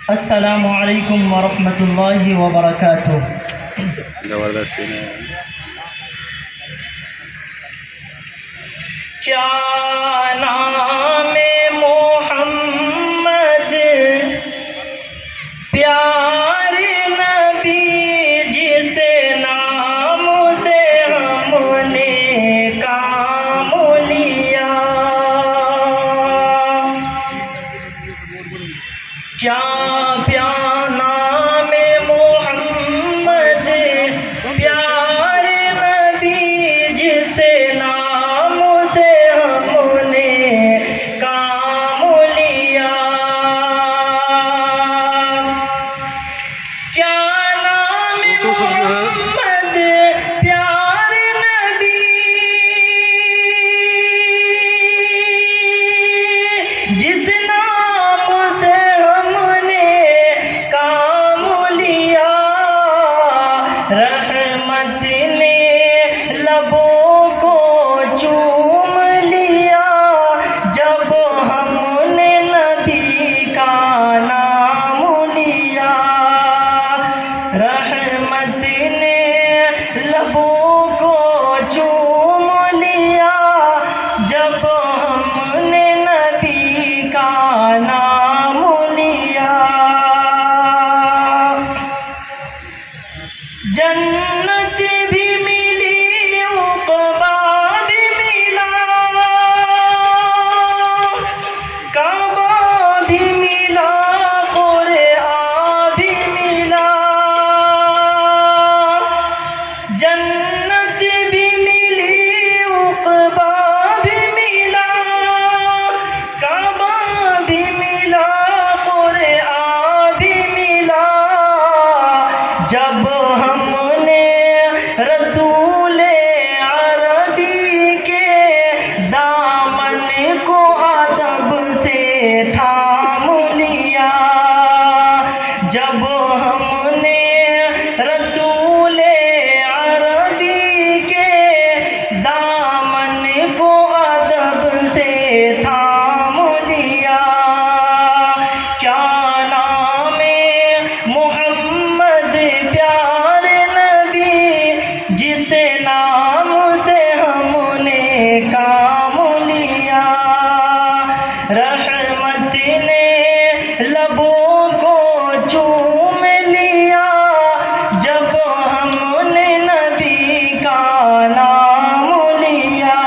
السلام علیکم ورحمۃ اللہ وبرکاتہ۔ زبردست کیا نام محمد پیار نبی جس نام سے ہم نے کام لیا، کیا پیار نام محمد پیار نبی جس نام سے ہم نے کام لیا، کیا نام محمد پیار نبی جس نام سے ہم نے کام لیا، رحمت نے لبوں کو چوم لیا جب ہم نے نبی کا نام لیا، رحمت نے لبوں کو چوم لیا جب ہم نے نبی کا نام لیا، جنت بھی ملی عقبا بھی ملا، کعبہ بھی ملا قرآن بھی ملا، جنت بھی ملی عقبا بھی ملا، کعبہ بھی ملا قرآن بھی ملا، جب ہم نے رسول عربی کے دامن کو ادب سے تھام لیا، جب ہم نے رسول عربی کے دامن کو ادب سے تھام لیا، کیا نام محمد پیار نبی جس نام سے ہم نے کام لیا، رحمت نے لبوں کو چوم لیا جب ہم نے نبی کا نام لیا،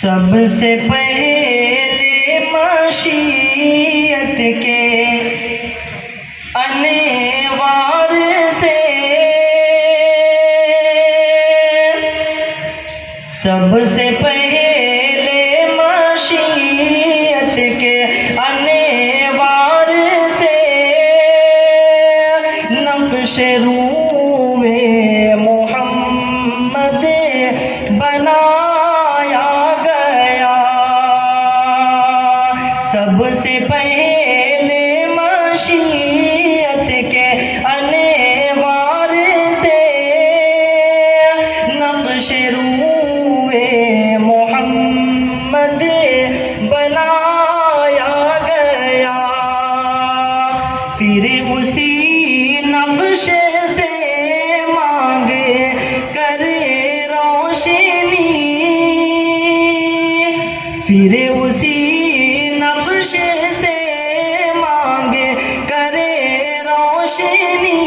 سب سے پہلے مشیت کے انوار سے، سب سے پہلے مشیت کے انوار سے، نقش روئے محمد بنایا گیا، سب سے پہلے مشیت کے انوار سے، نقش روئے محمد بنایا گیا، پھر اسی نقش سے مانگ کر روشنی، پھر اسی نقش سے مانگ کرے روشنی،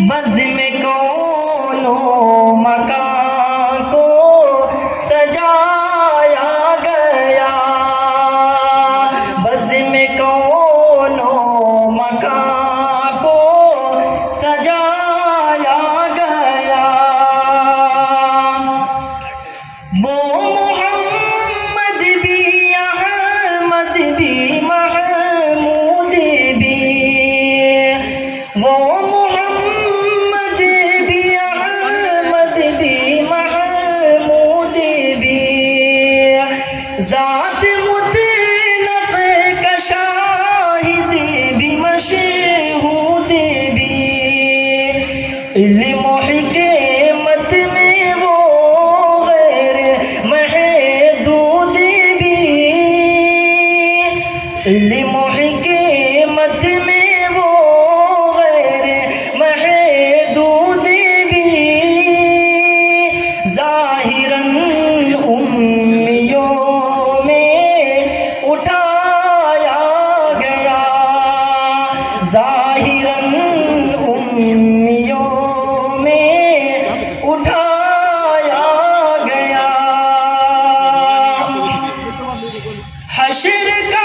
بزم کون و مکان کو سجایا گیا، بزم کون و مکان کو سجایا گیا، وہ محمد بھی احمد بھی محمود بھی علم و حکمت میں وہ غیر محدود بھی ظاہراً امیوں میں اٹھایا گیا، ظاہراً امیوں میں اٹھایا گیا۔ حشر کا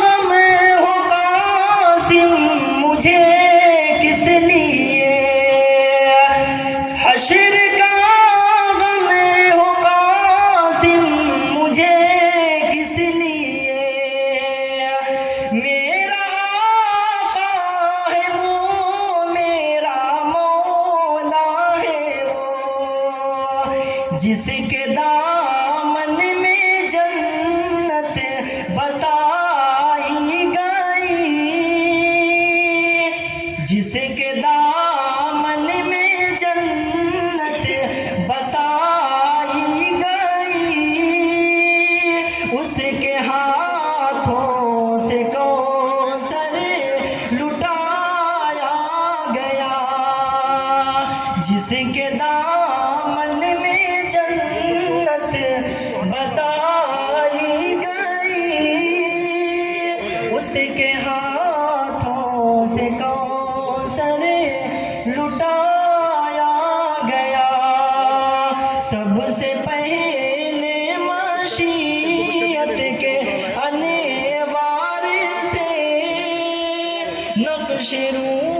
غم ہو قاسم مجھے کس لیے، حشر کا غم ہو قاسم مجھے کس لیے، میرا آقا ہے وہ، میرا مولا ہے وہ، جس کے دامن میں جنت بسائی گئی، جس کے دامن میں جنت بسائی گئی، اس کے ہاتھوں سے کوثر لٹایا گیا، جس کے دامن میں جنت بسائی گئی، اس کے ہاتھوں سے کوثر لٹایا گیا۔ سب سے پہلے مشیت کے انوار سے نقش روح